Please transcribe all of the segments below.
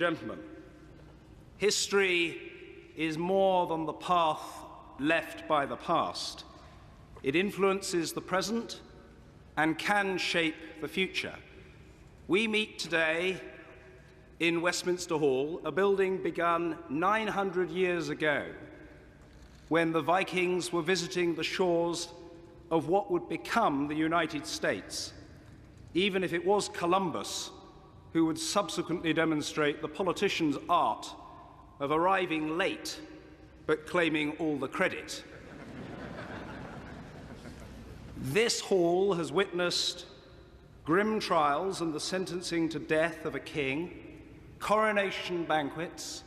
Gentlemen, history is more than the path left by the past. It influences the present and can shape the future. We meet today in Westminster Hall, a building begun 900 years ago when the Vikings were visiting the shores of what would become the United States, even if it was Columbus who would subsequently demonstrate the politician's art of arriving late but claiming all the credit. This hall has witnessed grim trials and the sentencing to death of a king, coronation banquets,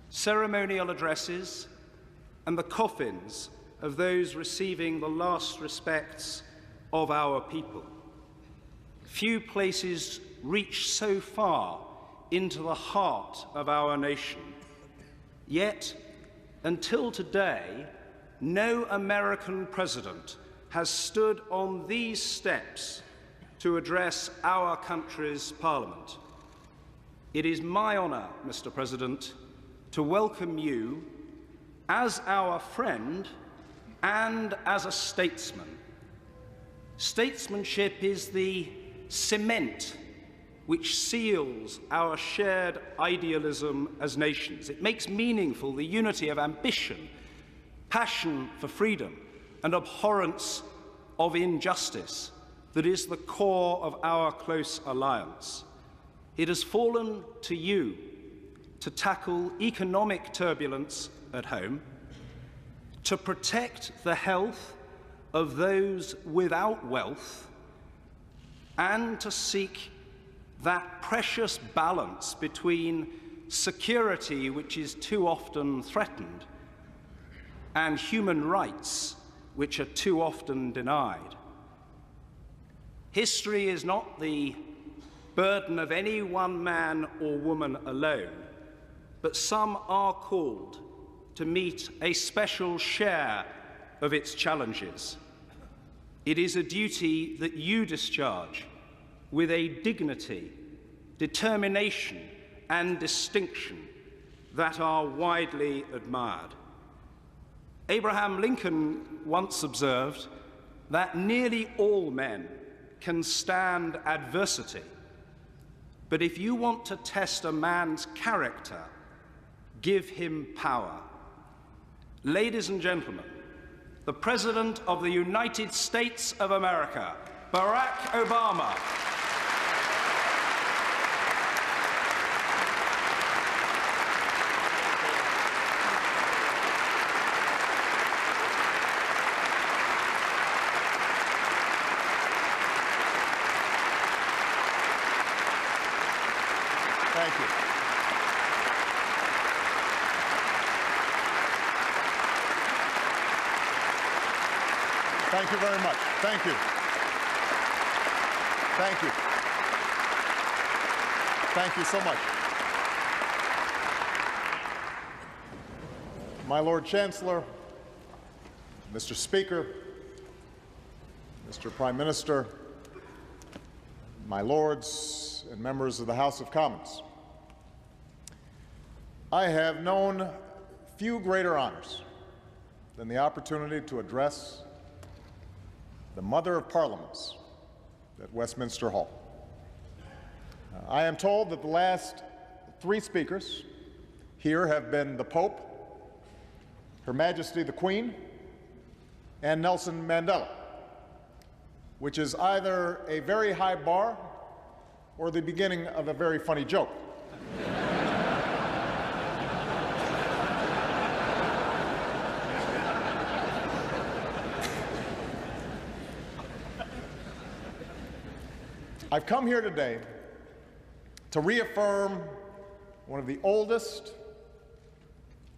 ceremonial addresses, and the coffins of those receiving the last respects of our people. Few places reach so far into the heart of our nation. Yet, until today, no American president has stood on these steps to address our country's parliament. It is my honor, Mr. President, to welcome you as our friend and as a statesman. Statesmanship is the cement which seals our shared idealism as nations. It makes meaningful the unity of ambition, passion for freedom, and abhorrence of injustice that is the core of our close alliance. It has fallen to you to tackle economic turbulence at home, to protect the health of those without wealth, and to seek that precious balance between security, which is too often threatened, and human rights, which are too often denied. History is not the burden of any one man or woman alone, but some are called to meet a special share of its challenges. It is a duty that you discharge with a dignity, determination, and distinction that are widely admired. Abraham Lincoln once observed that nearly all men can stand adversity, but if you want to test a man's character, give him power. Ladies and gentlemen, the President of the United States of America, Barack Obama. Thank you. Thank you very much. Thank you. Thank you. Thank you so much. My Lord Chancellor, Mr. Speaker, Mr. Prime Minister, my lords and members of the House of Commons, I have known few greater honors than the opportunity to address the Mother of Parliaments at Westminster Hall. I am told that the last three speakers here have been the Pope, Her Majesty the Queen, and Nelson Mandela, which is either a very high bar or the beginning of a very funny joke. I've come here today to reaffirm one of the oldest,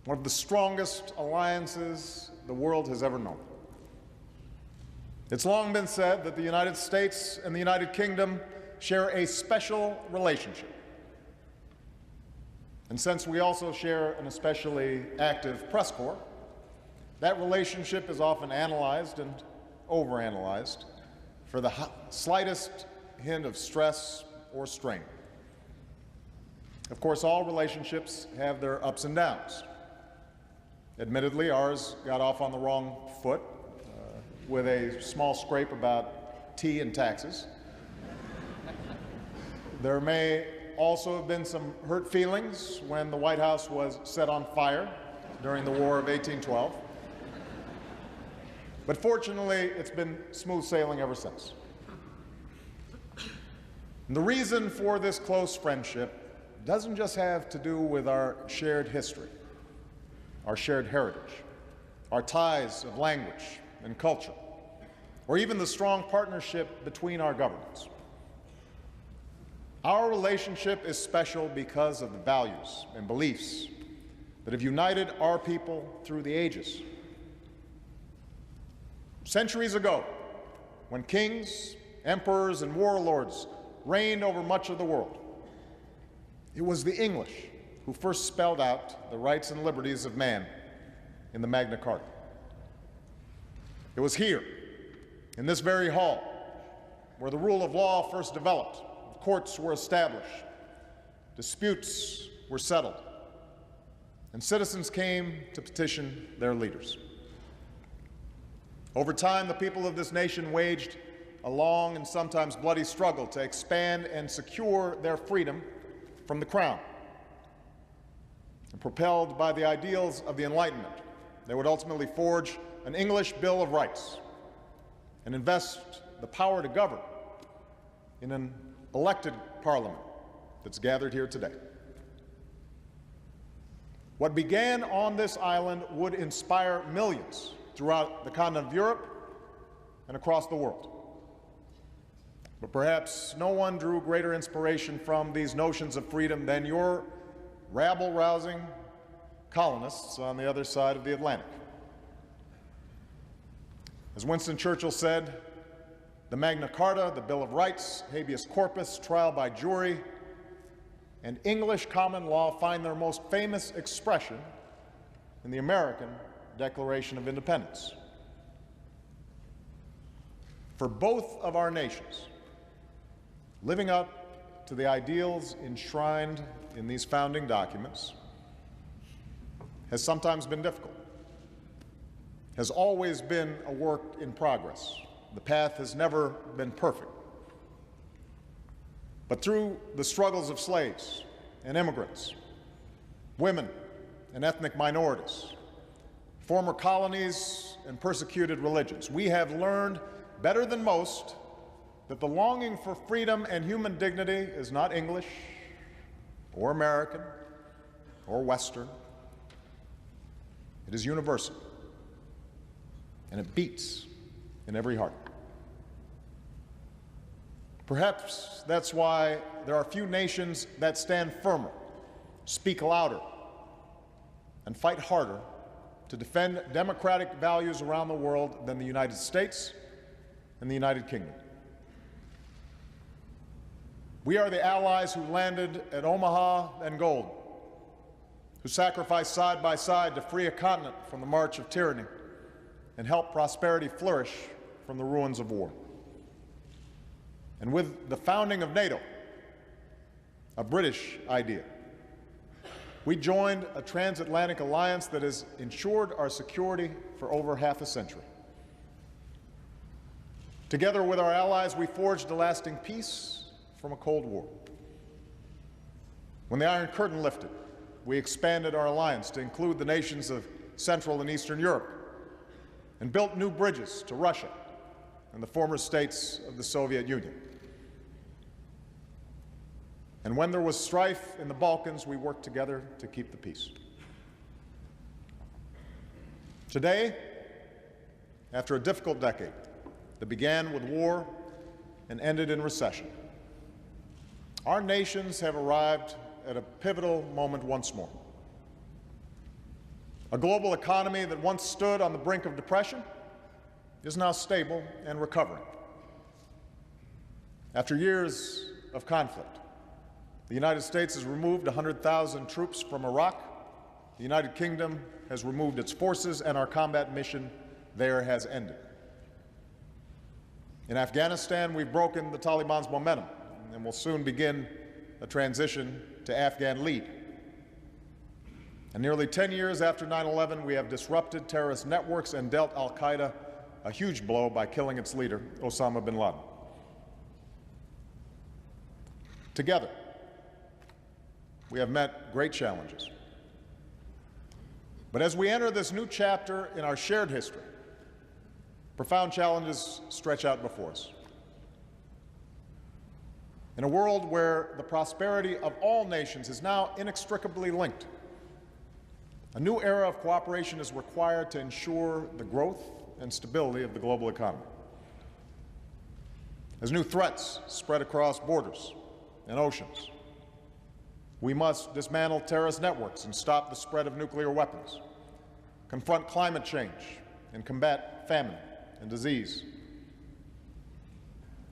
one of the strongest alliances the world has ever known. It's long been said that the United States and the United Kingdom share a special relationship. And since we also share an especially active press corps, that relationship is often analyzed and overanalyzed for the slightest hint of stress or strain. Of course, all relationships have their ups and downs. Admittedly, ours got off on the wrong foot with a small scrape about tea and taxes. There may also have been some hurt feelings when the White House was set on fire during the War of 1812. But fortunately, it's been smooth sailing ever since. And the reason for this close friendship doesn't just have to do with our shared history, our shared heritage, our ties of language and culture, or even the strong partnership between our governments. Our relationship is special because of the values and beliefs that have united our people through the ages. Centuries ago, when kings, emperors, and warlords reigned over much of the world, it was the English who first spelled out the rights and liberties of man in the Magna Carta. It was here, in this very hall, where the rule of law first developed, courts were established, disputes were settled, and citizens came to petition their leaders. Over time, the people of this nation waged a long and sometimes bloody struggle to expand and secure their freedom from the crown. And propelled by the ideals of the Enlightenment, they would ultimately forge an English Bill of Rights and invest the power to govern in an elected parliament that's gathered here today. What began on this island would inspire millions throughout the continent of Europe and across the world. But perhaps no one drew greater inspiration from these notions of freedom than your rabble-rousing colonists on the other side of the Atlantic. As Winston Churchill said, the Magna Carta, the Bill of Rights, habeas corpus, trial by jury, and English common law find their most famous expression in the American Declaration of Independence. For both of our nations, living up to the ideals enshrined in these founding documents has sometimes been difficult, has always been a work in progress. The path has never been perfect. But through the struggles of slaves and immigrants, women and ethnic minorities, former colonies and persecuted religions, we have learned better than most that the longing for freedom and human dignity is not English or American or Western. It is universal, and it beats in every heart. Perhaps that's why there are few nations that stand firmer, speak louder, and fight harder to defend democratic values around the world than the United States and the United Kingdom. We are the allies who landed at Omaha and Gold, who sacrificed side by side to free a continent from the march of tyranny and help prosperity flourish from the ruins of war. And with the founding of NATO, a British idea, we joined a transatlantic alliance that has ensured our security for over half a century. Together with our allies, we forged a lasting peace from a Cold War. When the Iron Curtain lifted, we expanded our alliance to include the nations of Central and Eastern Europe and built new bridges to Russia and the former states of the Soviet Union. And when there was strife in the Balkans, we worked together to keep the peace. Today, after a difficult decade that began with war and ended in recession, our nations have arrived at a pivotal moment once more. A global economy that once stood on the brink of depression is now stable and recovering. After years of conflict, the United States has removed 100,000 troops from Iraq, the United Kingdom has removed its forces, and our combat mission there has ended. In Afghanistan, we've broken the Taliban's momentum and will soon begin a transition to Afghan lead. And nearly 10 years after 9/11, we have disrupted terrorist networks and dealt al-Qaeda a huge blow by killing its leader, Osama bin Laden. Together, we have met great challenges. But as we enter this new chapter in our shared history, profound challenges stretch out before us. In a world where the prosperity of all nations is now inextricably linked, a new era of cooperation is required to ensure the growth and stability of the global economy. As new threats spread across borders and oceans, we must dismantle terrorist networks and stop the spread of nuclear weapons, confront climate change, and combat famine and disease.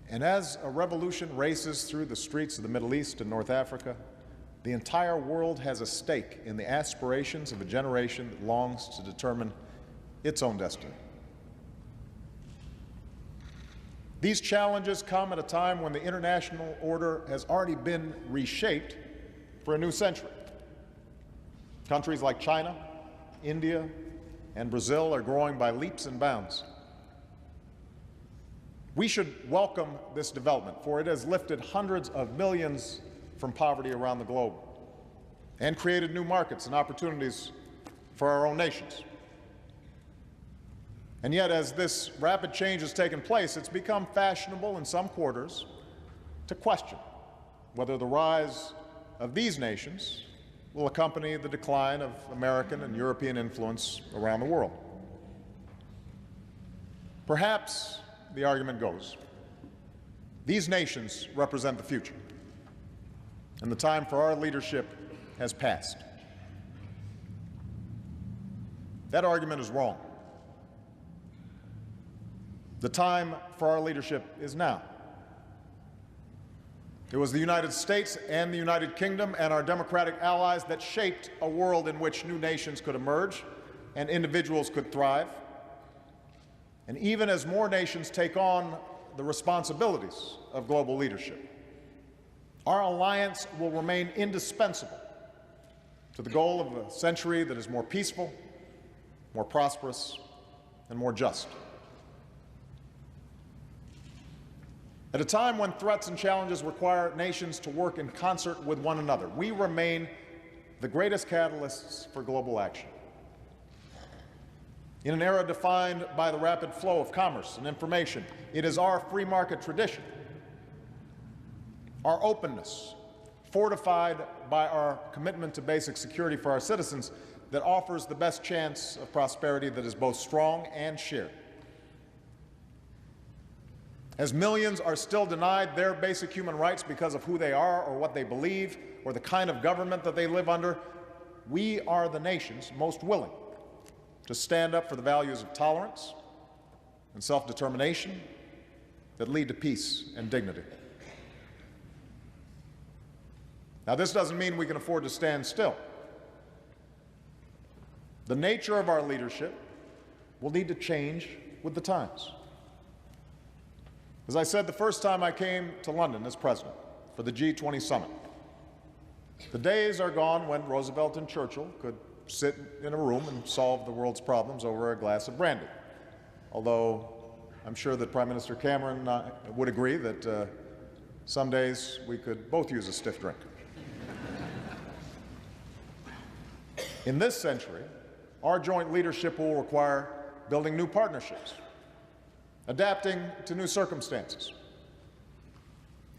And as a revolution races through the streets of the Middle East and North Africa, the entire world has a stake in the aspirations of a generation that longs to determine its own destiny. These challenges come at a time when the international order has already been reshaped for a new century. Countries like China, India, and Brazil are growing by leaps and bounds. We should welcome this development, for it has lifted hundreds of millions from poverty around the globe and created new markets and opportunities for our own nations. And yet, as this rapid change has taken place, it's become fashionable in some quarters to question whether the rise of these nations will accompany the decline of American and European influence around the world. Perhaps, the argument goes, these nations represent the future, and the time for our leadership has passed. That argument is wrong. The time for our leadership is now. It was the United States and the United Kingdom and our democratic allies that shaped a world in which new nations could emerge and individuals could thrive. And even as more nations take on the responsibilities of global leadership, our alliance will remain indispensable to the goal of a century that is more peaceful, more prosperous, and more just. At a time when threats and challenges require nations to work in concert with one another, we remain the greatest catalysts for global action. In an era defined by the rapid flow of commerce and information, it is our free market tradition, our openness, fortified by our commitment to basic security for our citizens, that offers the best chance of prosperity that is both strong and shared. As millions are still denied their basic human rights because of who they are or what they believe or the kind of government that they live under, we are the nations most willing to stand up for the values of tolerance and self-determination that lead to peace and dignity. Now, this doesn't mean we can afford to stand still. The nature of our leadership will need to change with the times. As I said the first time I came to London as president for the G20 summit, the days are gone when Roosevelt and Churchill could sit in a room and solve the world's problems over a glass of brandy. Although I'm sure that Prime Minister Cameron would agree that some days we could both use a stiff drink. In this century, our joint leadership will require building new partnerships, adapting to new circumstances,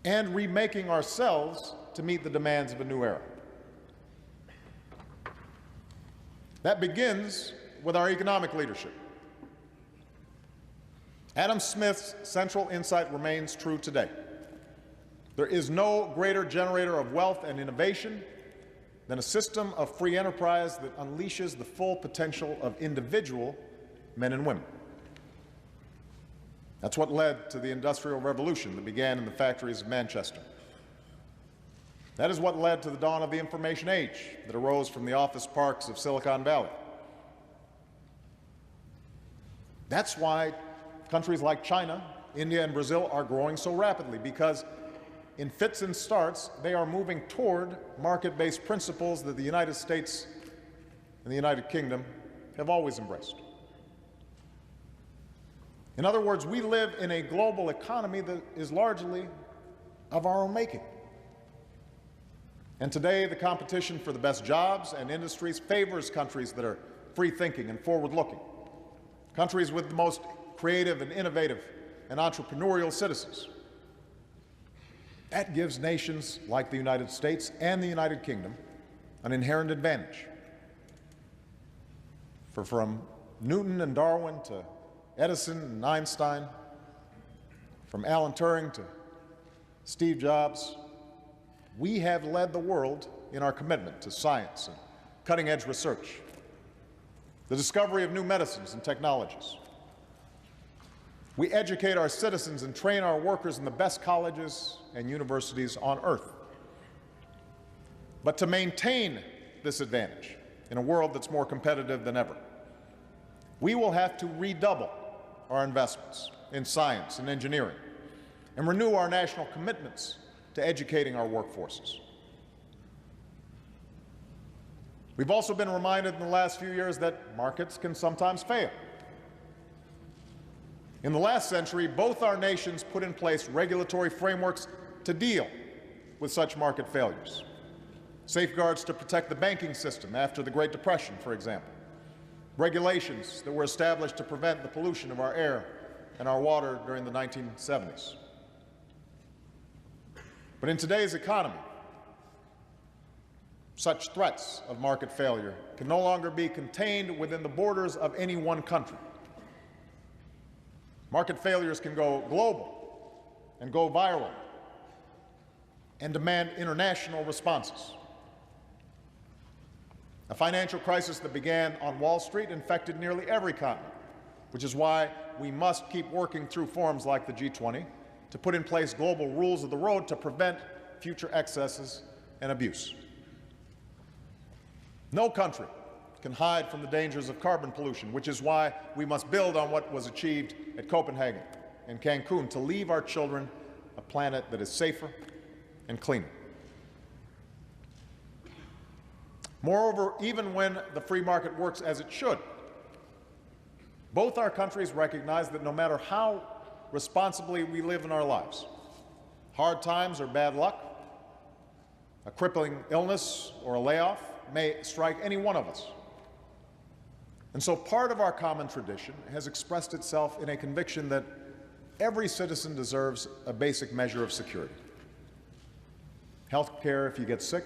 and remaking ourselves to meet the demands of a new era. That begins with our economic leadership. Adam Smith's central insight remains true today. There is no greater generator of wealth and innovation than a system of free enterprise that unleashes the full potential of individual men and women. That's what led to the Industrial Revolution that began in the factories of Manchester. That is what led to the dawn of the information age that arose from the office parks of Silicon Valley. That's why countries like China, India, and Brazil are growing so rapidly, because in fits and starts, they are moving toward market-based principles that the United States and the United Kingdom have always embraced. In other words, we live in a global economy that is largely of our own making. And today, the competition for the best jobs and industries favors countries that are free-thinking and forward-looking, countries with the most creative and innovative and entrepreneurial citizens. That gives nations like the United States and the United Kingdom an inherent advantage. For from Newton and Darwin to Edison and Einstein, from Alan Turing to Steve Jobs, we have led the world in our commitment to science and cutting-edge research, the discovery of new medicines and technologies. We educate our citizens and train our workers in the best colleges and universities on earth. But to maintain this advantage in a world that's more competitive than ever, we will have to redouble our investments in science and engineering and renew our national commitments to educating our workforces. We've also been reminded in the last few years that markets can sometimes fail. In the last century, both our nations put in place regulatory frameworks to deal with such market failures. Safeguards to protect the banking system after the Great Depression, for example. Regulations that were established to prevent the pollution of our air and our water during the 1970s. But in today's economy, such threats of market failure can no longer be contained within the borders of any one country. Market failures can go global and go viral and demand international responses. A financial crisis that began on Wall Street infected nearly every continent, which is why we must keep working through forums like the G20 to put in place global rules of the road to prevent future excesses and abuse. No country can hide from the dangers of carbon pollution, which is why we must build on what was achieved at Copenhagen and Cancun to leave our children a planet that is safer and cleaner. Moreover, even when the free market works as it should, both our countries recognize that no matter how responsibly we live in our lives, hard times or bad luck, a crippling illness or a layoff may strike any one of us. And so part of our common tradition has expressed itself in a conviction that every citizen deserves a basic measure of security. Health care if you get sick,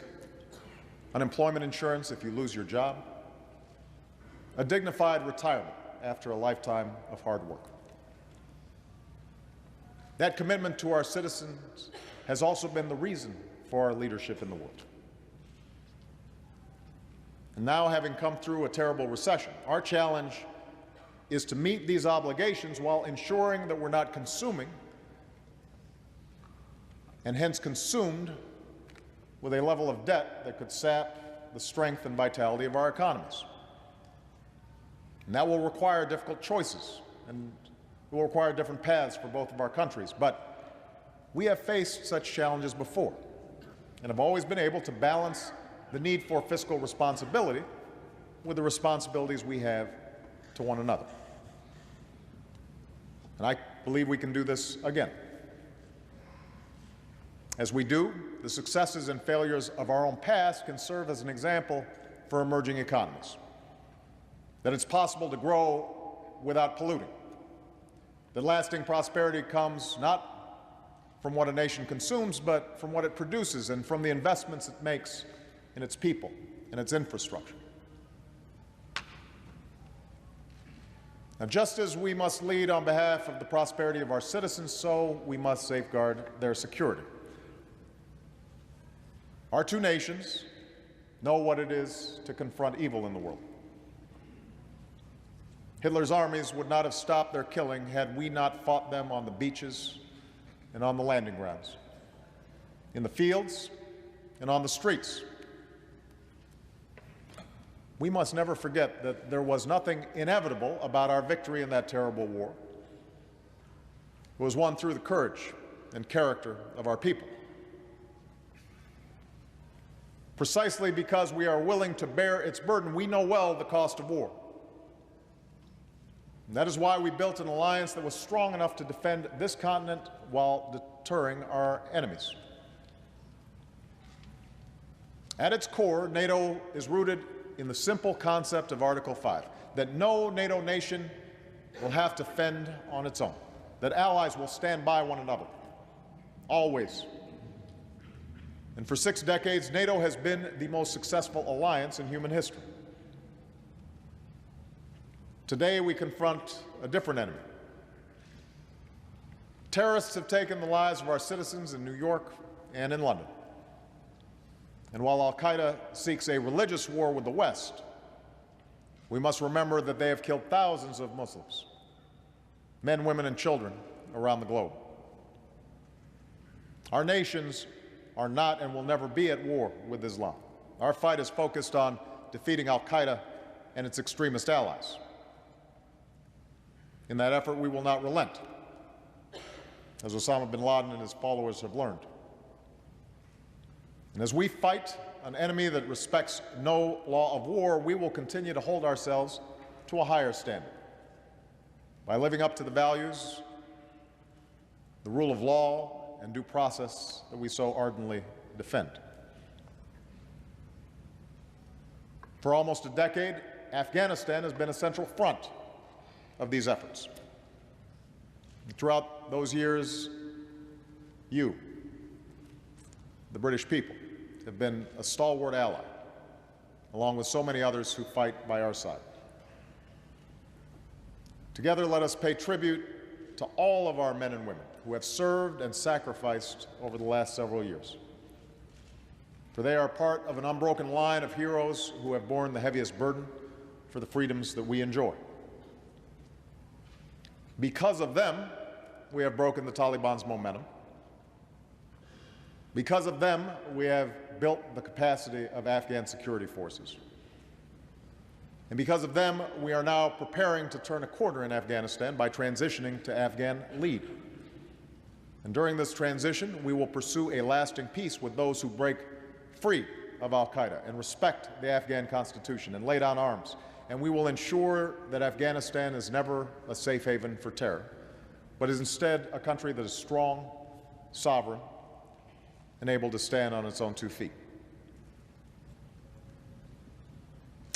unemployment insurance if you lose your job, a dignified retirement after a lifetime of hard work. That commitment to our citizens has also been the reason for our leadership in the world. And now, having come through a terrible recession, our challenge is to meet these obligations while ensuring that we're not consuming and hence consumed with a level of debt that could sap the strength and vitality of our economies. And that will require difficult choices, and it will require different paths for both of our countries. But we have faced such challenges before and have always been able to balance the need for fiscal responsibility with the responsibilities we have to one another. And I believe we can do this again. As we do, the successes and failures of our own past can serve as an example for emerging economies. That it's possible to grow without polluting. That lasting prosperity comes not from what a nation consumes, but from what it produces and from the investments it makes in its people and its infrastructure. Now, just as we must lead on behalf of the prosperity of our citizens, so we must safeguard their security. Our two nations know what it is to confront evil in the world. Hitler's armies would not have stopped their killing had we not fought them on the beaches and on the landing grounds, in the fields and on the streets. We must never forget that there was nothing inevitable about our victory in that terrible war. It was won through the courage and character of our people. precisely because we are willing to bear its burden. We know well the cost of war. And that is why we built an alliance that was strong enough to defend this continent while deterring our enemies. At its core, NATO is rooted in the simple concept of Article 5, that no NATO nation will have to fend on its own, that allies will stand by one another, always. And for 6 decades, NATO has been the most successful alliance in human history. Today, we confront a different enemy. Terrorists have taken the lives of our citizens in New York and in London. And while al-Qaeda seeks a religious war with the West, we must remember that they have killed thousands of Muslims, men, women, and children around the globe. Our nations are not and will never be at war with Islam. Our fight is focused on defeating al-Qaeda and its extremist allies. In that effort, we will not relent, as Osama bin Laden and his followers have learned. And as we fight an enemy that respects no law of war, we will continue to hold ourselves to a higher standard by living up to the values, the rule of law, and due process that we so ardently defend. For almost a decade, Afghanistan has been a central front of these efforts. Throughout those years, you, the British people, have been a stalwart ally, along with so many others who fight by our side. Together, let us pay tribute to all of our men and women who have served and sacrificed over the last several years. For they are part of an unbroken line of heroes who have borne the heaviest burden for the freedoms that we enjoy. Because of them, we have broken the Taliban's momentum. Because of them, we have built the capacity of Afghan security forces. And because of them, we are now preparing to turn a corner in Afghanistan by transitioning to Afghan lead. And during this transition, we will pursue a lasting peace with those who break free of al-Qaeda and respect the Afghan constitution and lay down arms. And we will ensure that Afghanistan is never a safe haven for terror, but is instead a country that is strong, sovereign, and able to stand on its own 2 feet.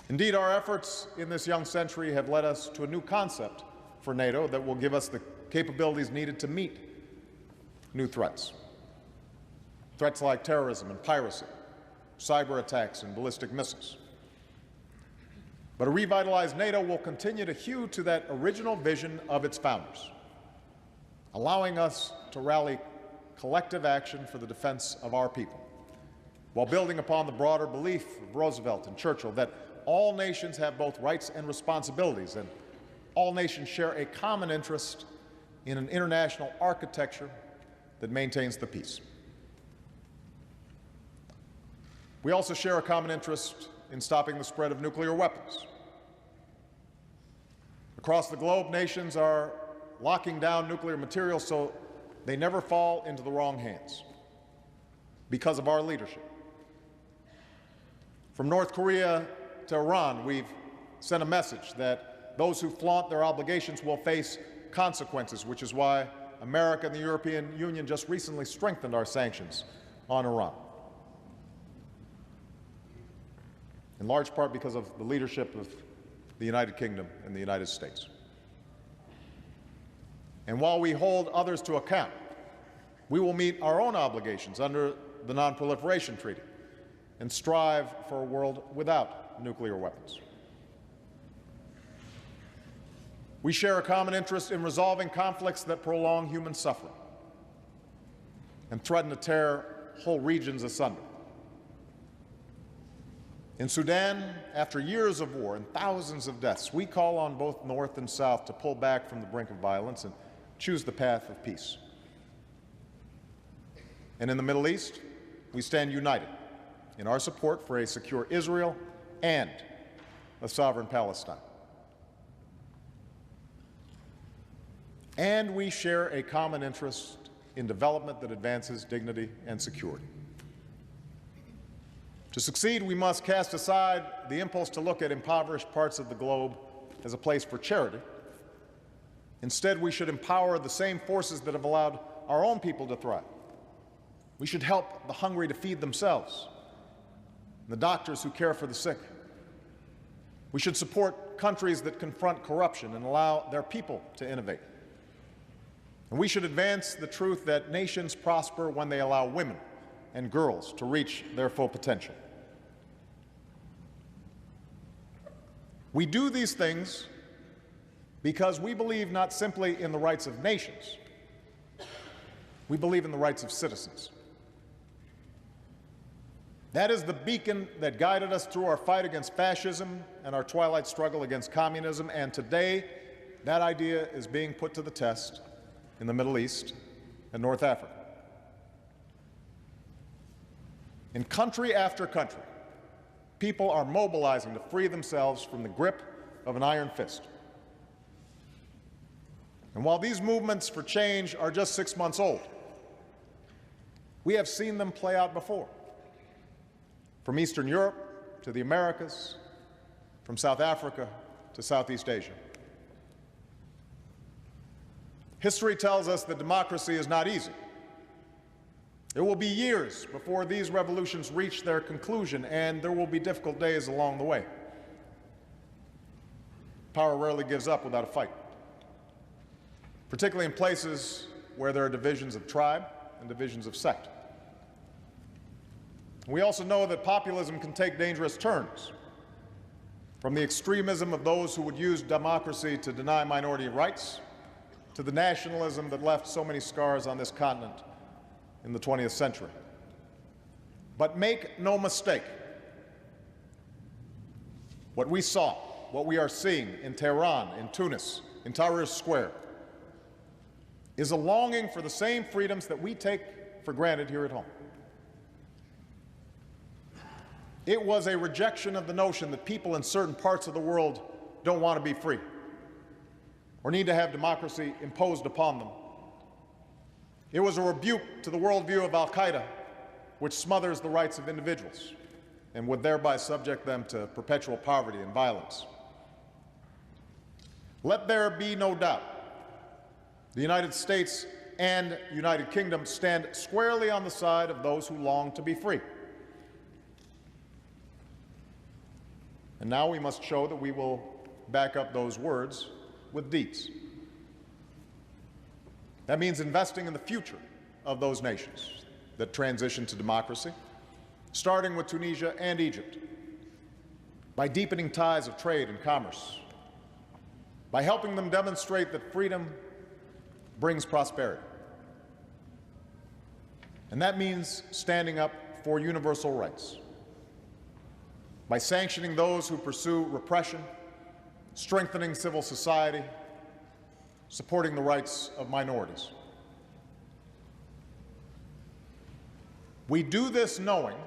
Indeed, our efforts in this young century have led us to a new concept for NATO that will give us the capabilities needed to meet new threats. Threats like terrorism and piracy, cyber attacks and ballistic missiles. But a revitalized NATO will continue to hew to that original vision of its founders, allowing us to rally collective action for the defense of our people, while building upon the broader belief of Roosevelt and Churchill that all nations have both rights and responsibilities, and all nations share a common interest in an international architecture that maintains the peace. We also share a common interest in stopping the spread of nuclear weapons. Across the globe, nations are locking down nuclear materials so they never fall into the wrong hands because of our leadership. From North Korea to Iran, we've sent a message that those who flaunt their obligations will face consequences, which is why America and the European Union just recently strengthened our sanctions on Iran, in large part because of the leadership of the United Kingdom and the United States. And while we hold others to account, we will meet our own obligations under the Non-Proliferation Treaty and strive for a world without nuclear weapons. We share a common interest in resolving conflicts that prolong human suffering and threaten to tear whole regions asunder. In Sudan, after years of war and thousands of deaths, we call on both North and South to pull back from the brink of violence and choose the path of peace. And in the Middle East, we stand united in our support for a secure Israel and a sovereign Palestine. And we share a common interest in development that advances dignity and security. To succeed, we must cast aside the impulse to look at impoverished parts of the globe as a place for charity. Instead, we should empower the same forces that have allowed our own people to thrive. We should help the hungry to feed themselves, and the doctors who care for the sick. We should support countries that confront corruption and allow their people to innovate. And we should advance the truth that nations prosper when they allow women and girls to reach their full potential. We do these things because we believe not simply in the rights of nations, we believe in the rights of citizens. That is the beacon that guided us through our fight against fascism and our twilight struggle against communism, and today that idea is being put to the test in the Middle East and North Africa. In country after country, people are mobilizing to free themselves from the grip of an iron fist. And while these movements for change are just 6 months old, we have seen them play out before. From Eastern Europe to the Americas, from South Africa to Southeast Asia. History tells us that democracy is not easy. It will be years before these revolutions reach their conclusion, and there will be difficult days along the way. Power rarely gives up without a fight, particularly in places where there are divisions of tribe and divisions of sect. We also know that populism can take dangerous turns, from the extremism of those who would use democracy to deny minority rights, to the nationalism that left so many scars on this continent in the 20th century. But make no mistake, what we saw, what we are seeing in Tehran, in Tunis, in Tahrir Square, is a longing for the same freedoms that we take for granted here at home. It was a rejection of the notion that people in certain parts of the world don't want to be free or need to have democracy imposed upon them. It was a rebuke to the worldview of al-Qaeda, which smothers the rights of individuals and would thereby subject them to perpetual poverty and violence. Let there be no doubt, the United States and United Kingdom stand squarely on the side of those who long to be free. And now we must show that we will back up those words with deeds. That means investing in the future of those nations that transition to democracy, starting with Tunisia and Egypt, by deepening ties of trade and commerce, by helping them demonstrate that freedom brings prosperity. And that means standing up for universal rights, by sanctioning those who pursue repression, strengthening civil society, supporting the rights of minorities. We do this knowing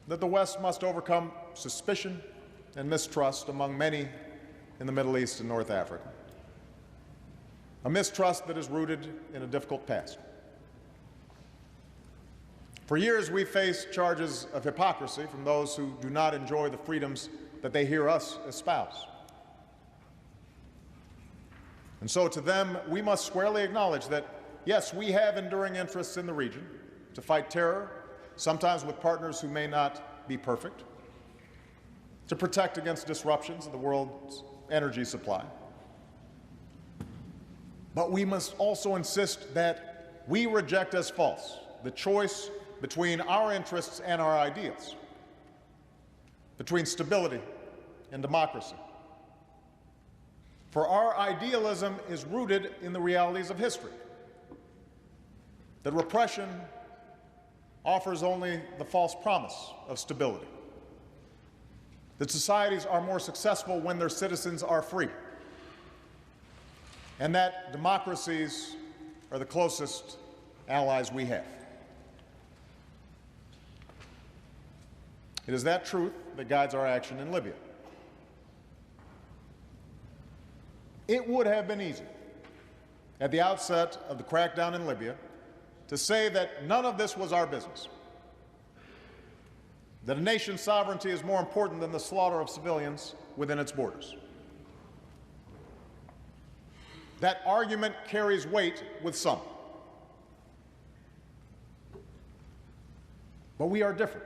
that the West must overcome suspicion and mistrust among many in the Middle East and North Africa, a mistrust that is rooted in a difficult past. For years, we've faced charges of hypocrisy from those who do not enjoy the freedoms that they hear us espouse. And so to them, we must squarely acknowledge that, yes, we have enduring interests in the region to fight terror, sometimes with partners who may not be perfect, to protect against disruptions of the world's energy supply. But we must also insist that we reject as false the choice between our interests and our ideals, between stability and democracy. For our idealism is rooted in the realities of history, that repression offers only the false promise of stability, that societies are more successful when their citizens are free, and that democracies are the closest allies we have. It is that truth that guides our action in Libya. It would have been easy, at the outset of the crackdown in Libya, to say that none of this was our business, that a nation's sovereignty is more important than the slaughter of civilians within its borders. That argument carries weight with some. But we are different.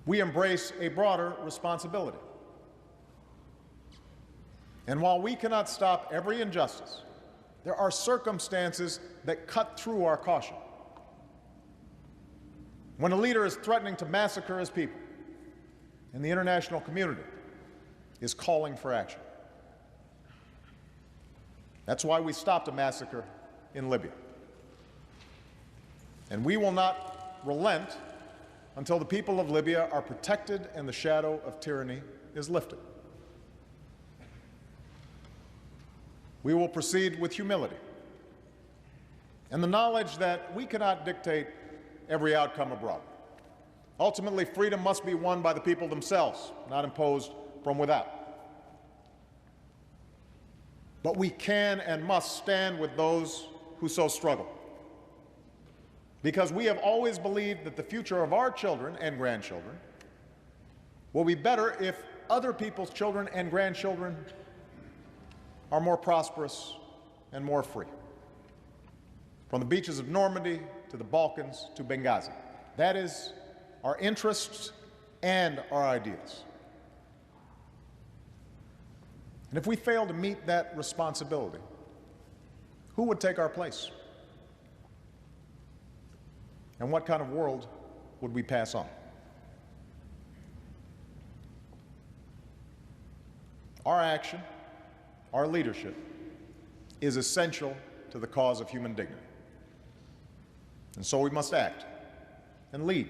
We embrace a broader responsibility. And while we cannot stop every injustice, there are circumstances that cut through our caution. When a leader is threatening to massacre his people, and the international community is calling for action. That's why we stopped a massacre in Libya. And we will not relent until the people of Libya are protected and the shadow of tyranny is lifted. We will proceed with humility and the knowledge that we cannot dictate every outcome abroad. Ultimately, freedom must be won by the people themselves, not imposed from without. But we can and must stand with those who so struggle, because we have always believed that the future of our children and grandchildren will be better if other people's children and grandchildren are more prosperous and more free. From the beaches of Normandy to the Balkans to Benghazi. That is our interests and our ideals. And if we fail to meet that responsibility, who would take our place? And what kind of world would we pass on? Our action, our leadership, is essential to the cause of human dignity. And so we must act and lead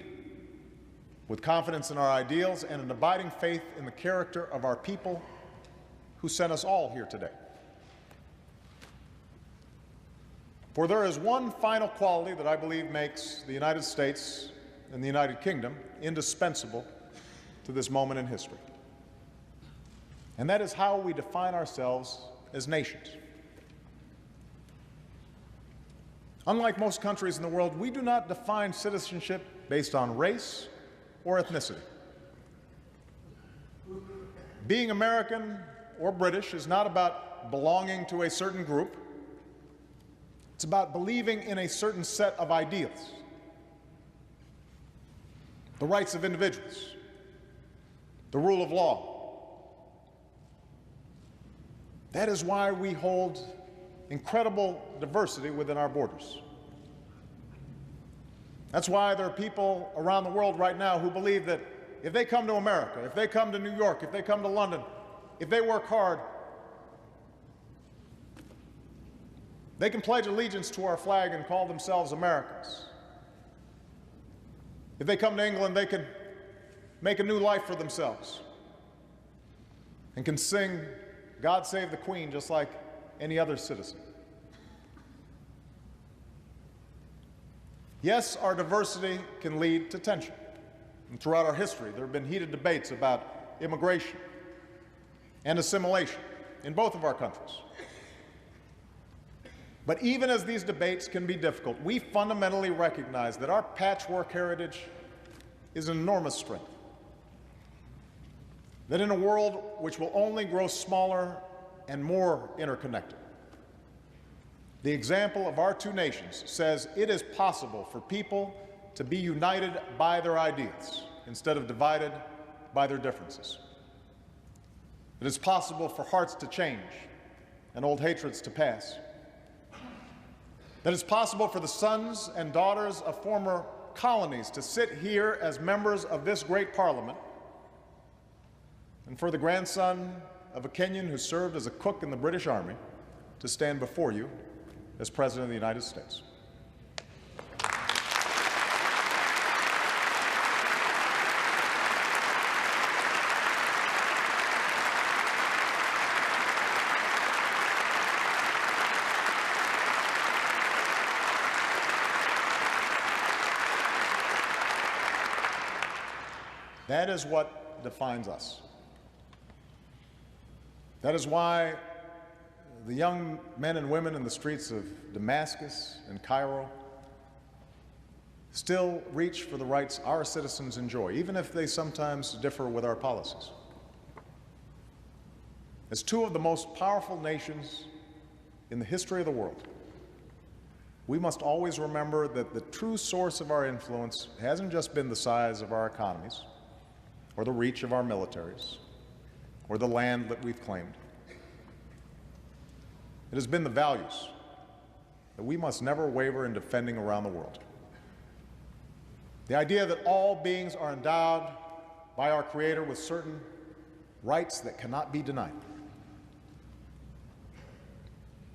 with confidence in our ideals and an abiding faith in the character of our people who sent us all here today. For there is one final quality that I believe makes the United States and the United Kingdom indispensable to this moment in history. And that is how we define ourselves as nations. Unlike most countries in the world, we do not define citizenship based on race or ethnicity. Being American or British is not about belonging to a certain group. It's about believing in a certain set of ideals. The rights of individuals, the rule of law. That is why we hold incredible diversity within our borders. That's why there are people around the world right now who believe that if they come to America, if they come to New York, if they come to London, if they work hard, they can pledge allegiance to our flag and call themselves Americans. If they come to England, they can make a new life for themselves and can sing "God Save the Queen" just like any other citizen. Yes, our diversity can lead to tension. And throughout our history, there have been heated debates about immigration and assimilation in both of our countries. But even as these debates can be difficult, we fundamentally recognize that our patchwork heritage is an enormous strength. That in a world which will only grow smaller and more interconnected, the example of our two nations says it is possible for people to be united by their ideals instead of divided by their differences. It is possible for hearts to change and old hatreds to pass. That it's possible for the sons and daughters of former colonies to sit here as members of this great parliament, and for the grandson of a Kenyan who served as a cook in the British Army to stand before you as President of the United States. That is what defines us. That is why the young men and women in the streets of Damascus and Cairo still reach for the rights our citizens enjoy, even if they sometimes differ with our policies. As two of the most powerful nations in the history of the world, we must always remember that the true source of our influence hasn't just been the size of our economies, or the reach of our militaries, or the land that we've claimed. It has been the values that we must never waver in defending around the world. The idea that all beings are endowed by our Creator with certain rights that cannot be denied.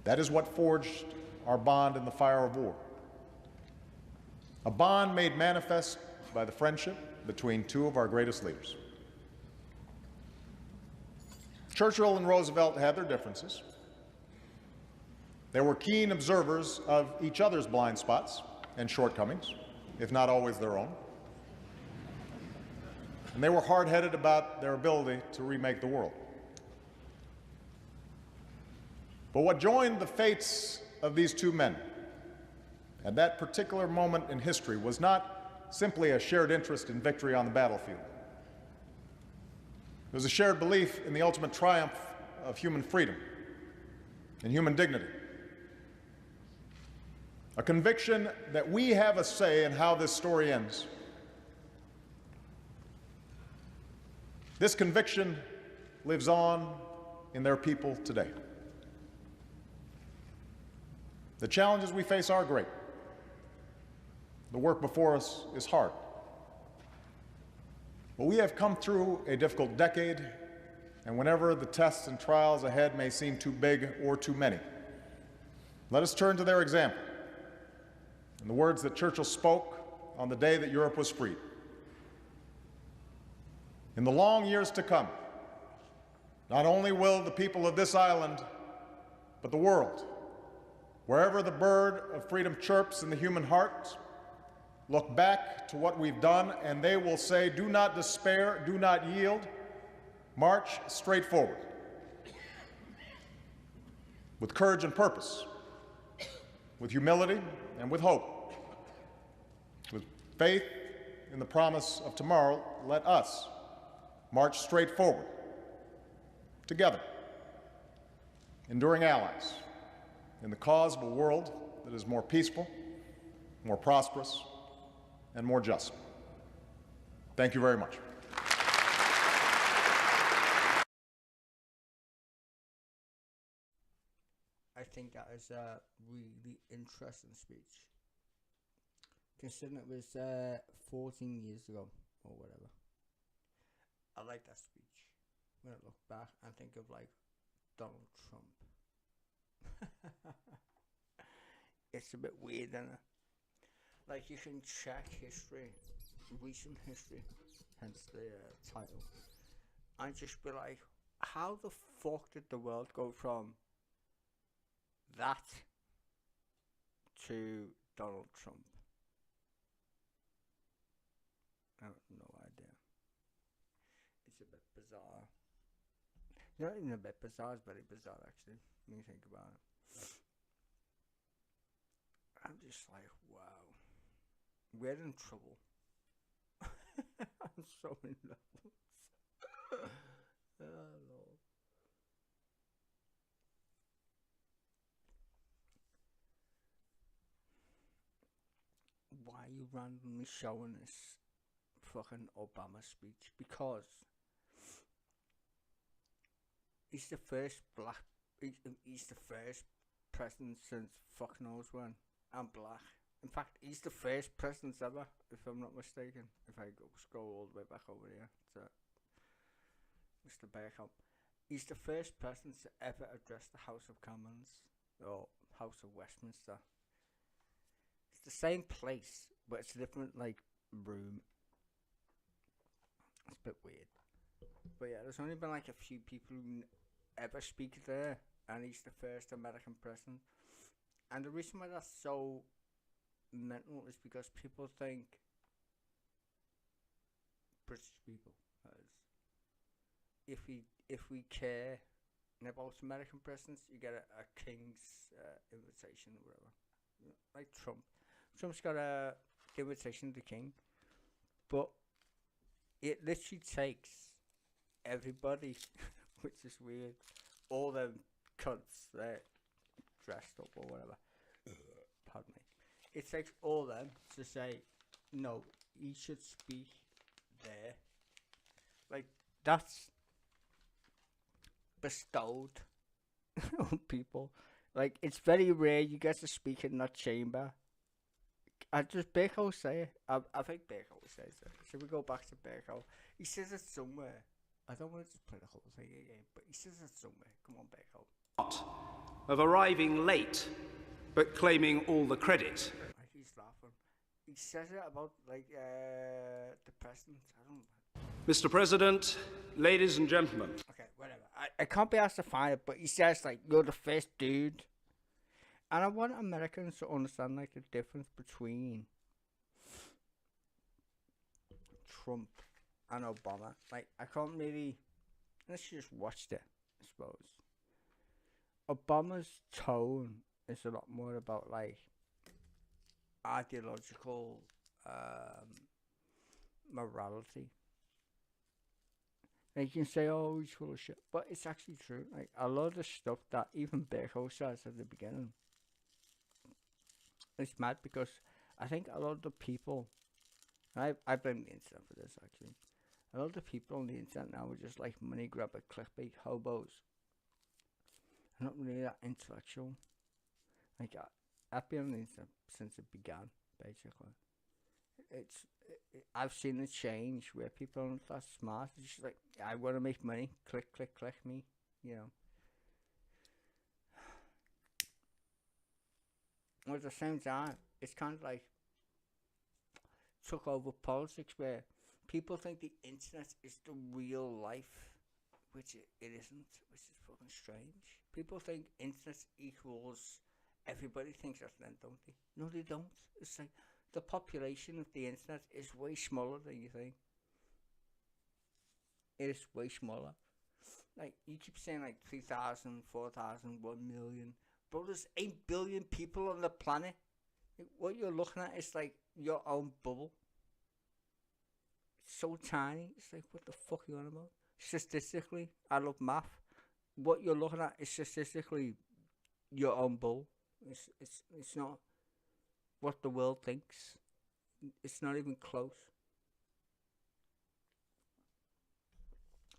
That is what forged our bond in the fire of war. A bond made manifest by the friendship between two of our greatest leaders. Churchill and Roosevelt had their differences. They were keen observers of each other's blind spots and shortcomings, if not always their own. And they were hard-headed about their ability to remake the world. But what joined the fates of these two men at that particular moment in history was not simply a shared interest in victory on the battlefield. It was a shared belief in the ultimate triumph of human freedom and human dignity. A conviction that we have a say in how this story ends. This conviction lives on in their people today. The challenges we face are great. The work before us is hard. But we have come through a difficult decade, and whenever the tests and trials ahead may seem too big or too many, let us turn to their example and the words that Churchill spoke on the day that Europe was freed. In the long years to come, not only will the people of this island, but the world, wherever the bird of freedom chirps in the human heart, look back to what we've done, and they will say, do not despair, do not yield, march straight forward. With courage and purpose, with humility and with hope, with faith in the promise of tomorrow, let us march straight forward, together, enduring allies, in the cause of a world that is more peaceful, more prosperous, and more just. Thank you very much. I think that is a really interesting speech, considering it was 14 years ago or whatever. I like that speech when I look back and think of like Donald Trump. It's a bit weird, isn't it? Like, you can check history, recent history, hence the title, and just be like, how the fuck did the world go from that to Donald Trump? I have no idea. It's a bit bizarre. Not even a bit bizarre, it's very bizarre actually, when you think about it. I'm just like, wow. We're in trouble. I'm so in love. Oh, Lord. Why are you randomly showing this fucking Obama speech? Because he's the first he's the first president since fuck knows when. I'm black. In fact, he's the first president ever, if I'm not mistaken. If I go scroll all the way back over here to Mr. Beckham, he's the first president to ever address the House of Commons or House of Westminster. It's the same place, but it's a different like room. It's a bit weird, but yeah, there's only been like a few people who ever speak there, and he's the first American president. And the reason why that's so mental is because people think, British people, if we care about American presidents, you get a king's invitation or whatever. Like Trump. Trump's got a The Imitation of the King, but it literally takes everybody, which is weird, all them cunts that dressed up or whatever. Pardon me. It takes all them to say, no, he should speak there. Like, that's bestowed on people. Like, it's very rare you get to speak in that chamber. I just Berko say it. I think Berko says it. Should we go back to Berko? He says it somewhere. I don't want to just play the whole thing again, but he says it somewhere. Come on, Berko. Of arriving late, but claiming all the credit. Like, he's laughing. He says it about, like, the president. I don't know. Mr. President, ladies and gentlemen. Okay, whatever. I can't be asked to find it, but he says, like, you're the first dude. And I want Americans to understand, like, the difference between Trump and Obama. Like, I can't really... Let's just watch it, I suppose. Obama's tone is a lot more about, like, ideological morality. Like, you can say, oh, he's full of shit. But it's actually true. Like, a lot of the stuff that even Berko says at the beginning, it's mad because I think a lot of the people, and I blame the internet for this actually, a lot of the people on the internet now are just like money grabber, clickbait hobos. They're not really that intellectual. Like, I've been on the internet since it began, basically. I've seen it change where people aren't that smart. It's just like, I want to make money, click, click, click me, you know. At the same time, it's kind of like took over politics where people think the internet is the real life, which it isn't, which is fucking strange. People think internet equals everybody thinks that then, don't they? No, they don't. It's like the population of the internet is way smaller than you think. It is way smaller. Like, you keep saying like 3,000, 4,000, 1 million. Bro, there's 8 billion people on the planet. Like, what you're looking at is like your own bubble. It's so tiny. It's like, what the fuck are you on about? Statistically, I love math. What you're looking at is statistically your own bubble. It's not what the world thinks. It's not even close.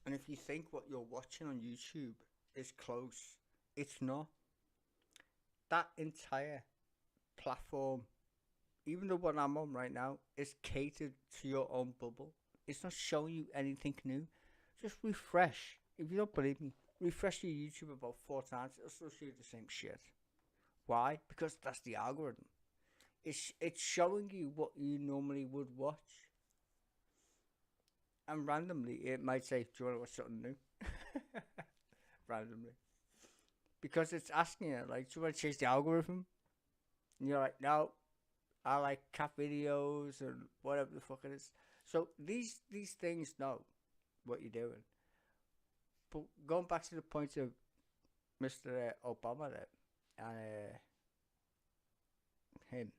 And if you think what you're watching on YouTube is close, it's not. That entire platform, even the one I'm on right now, is catered to your own bubble. It's not showing you anything new. Just refresh. If you don't believe me, refresh your YouTube about 4 times. It'll still show you the same shit. Why? Because that's the algorithm. It's showing you what you normally would watch. And randomly, it might say, do you want to watch something new? Randomly. Because it's asking you, like, do you want to change the algorithm? And you're like, no, I like cat videos and whatever the fuck it is. So these things know what you're doing. But going back to the point of Mr. Obama there, and him,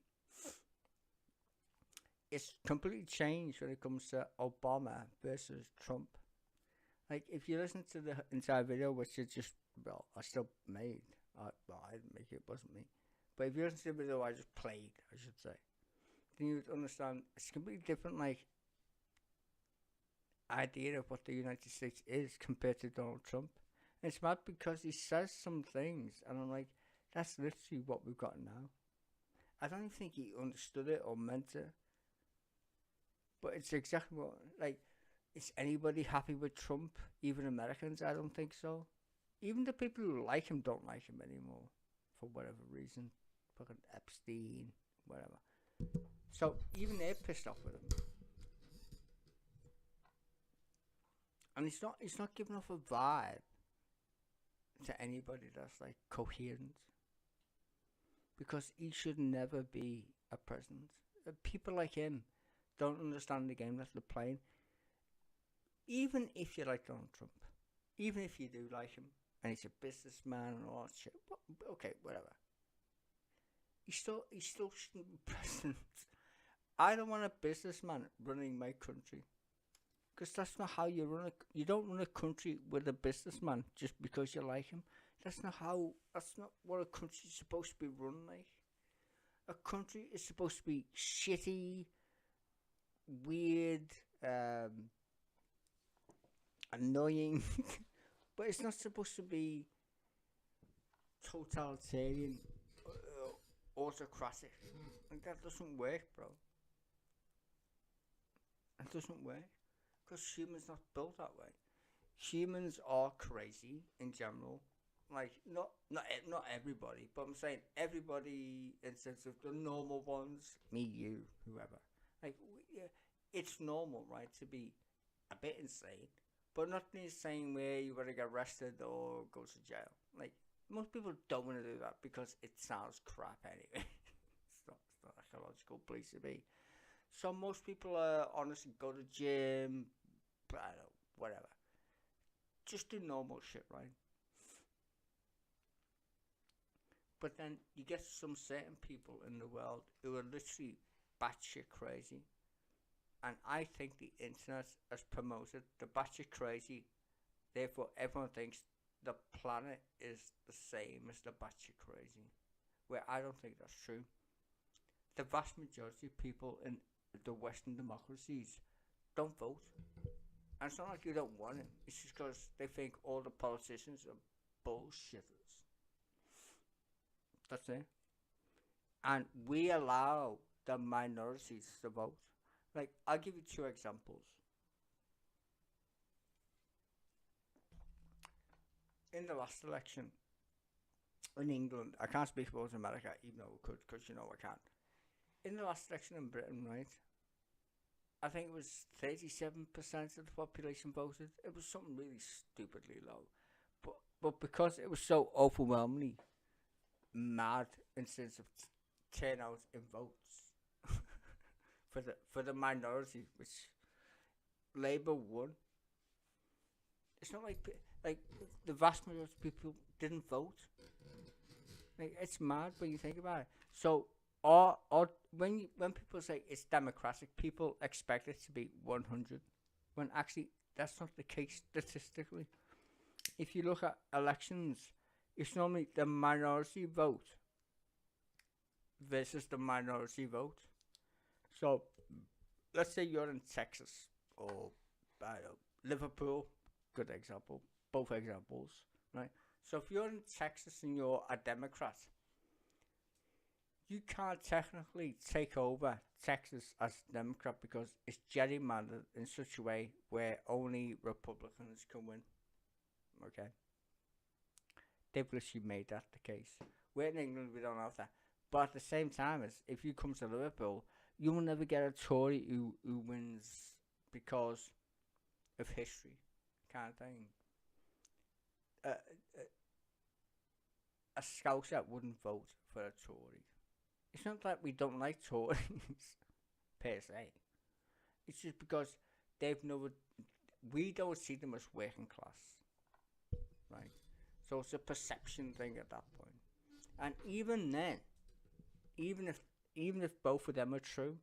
it's completely changed when it comes to Obama versus Trump. Like, if you listen to the entire video, which is just, well, I still made, I didn't make it, it wasn't me. But if you listen to the video I just played, I should say, then you would understand it's completely different, like, idea of what the United States is compared to Donald Trump. And it's mad because he says some things, and I'm like, that's literally what we've got now. I don't even think he understood it or meant it. But it's exactly what, like, is anybody happy with Trump? Even Americans? I don't think so. Even the people who like him don't like him anymore. For whatever reason. Fucking Epstein, whatever. So, even they're pissed off with him. And it's not giving off a vibe to anybody that's, like, coherent. Because he should never be a president. People like him don't understand the game that they're playing. Even if you like Donald Trump, even if you do like him, and he's a businessman and all that shit, but okay, whatever. He still shouldn't be president I don't want a businessman running my country. Because that's not how you run you don't run a country with a businessman just because you like him. That's not what a country's supposed to be run like. A country is supposed to be shitty, weird, annoying, but it's not supposed to be totalitarian, autocratic. Like, that doesn't work, bro. That doesn't work. Because humans not built that way. Humans are crazy in general. Like, not everybody, but I'm saying everybody in sense of the normal ones, me, you, whoever. Like, yeah, it's normal, right, to be a bit insane, but not insane where you gotta get arrested or go to jail. Like, most people don't want to do that because it sounds crap anyway. it's not like a logical place to be. So most people honestly go to gym, I don't know, whatever. Just do normal shit, right? But then you get some certain people in the world who are literally batshit crazy. And I think the internet has promoted the batshit crazy. Therefore, everyone thinks the planet is the same as the batshit crazy. Where I don't think that's true. The vast majority of people in the Western democracies don't vote. And it's not like you don't want it. It's just because they think all the politicians are bullshitters. That's it. And we allow the minorities to vote. Like, I'll give you 2 examples. In the last election in England, I can't speak about America, even though I could, because you know I can't. In the last election in Britain, right, I think it was 37% of the population voted. It was something really stupidly low. But because it was so overwhelmingly mad in sense of turnout in votes for the minority, which Labour won. It's not like the vast majority of people didn't vote. Like, it's mad when you think about it. So, or when people say it's democratic, people expect it to be 100, when actually that's not the case statistically. If you look at elections, it's normally the minority vote versus the minority vote. So, let's say you're in Texas or I don't know, Liverpool, good example, both examples, right? So if you're in Texas and you're a Democrat, you can't technically take over Texas as a Democrat because it's gerrymandered in such a way where only Republicans can win. Okay? They've literally made that the case. We're in England, we don't have that. But at the same time, as if you come to Liverpool, you will never get a Tory who wins because of history, kind of thing. A Scouser wouldn't vote for a Tory. It's not that we don't like Tories, per se. It's just because we don't see them as working class, right? So it's a perception thing at that point. And even then, even if both of them are true,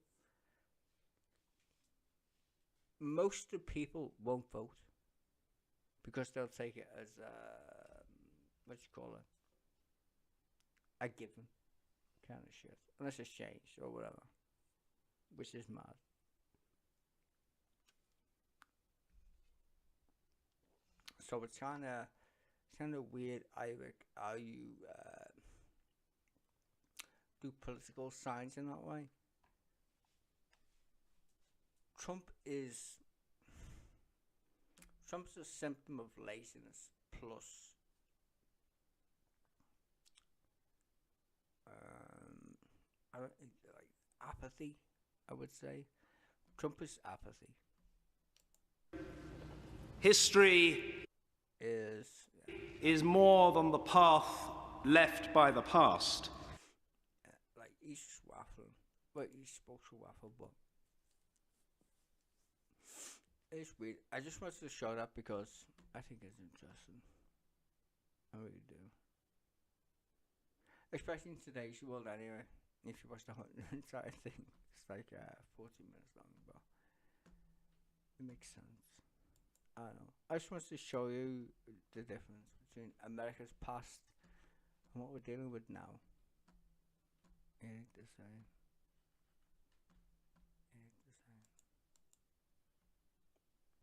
most of the people won't vote because they'll take it as what you call it, a given kind of shit, unless it's changed or whatever, which is mad. So it's kind of weird, Ivik, how you do political science in that way. Trump's a symptom of laziness plus apathy, I would say. Trump is apathy. History is more than the path left by the past. Like, he's just waffling. Well, he's supposed to waffle, but it's weird. I just wanted to show that because I think it's interesting. I really do. Especially in today's world anyway. If you watch the whole entire thing, it's like 14 minutes long, but it makes sense. I don't know. I just want to show you the difference between America's past and what we're dealing with now. It ain't the same.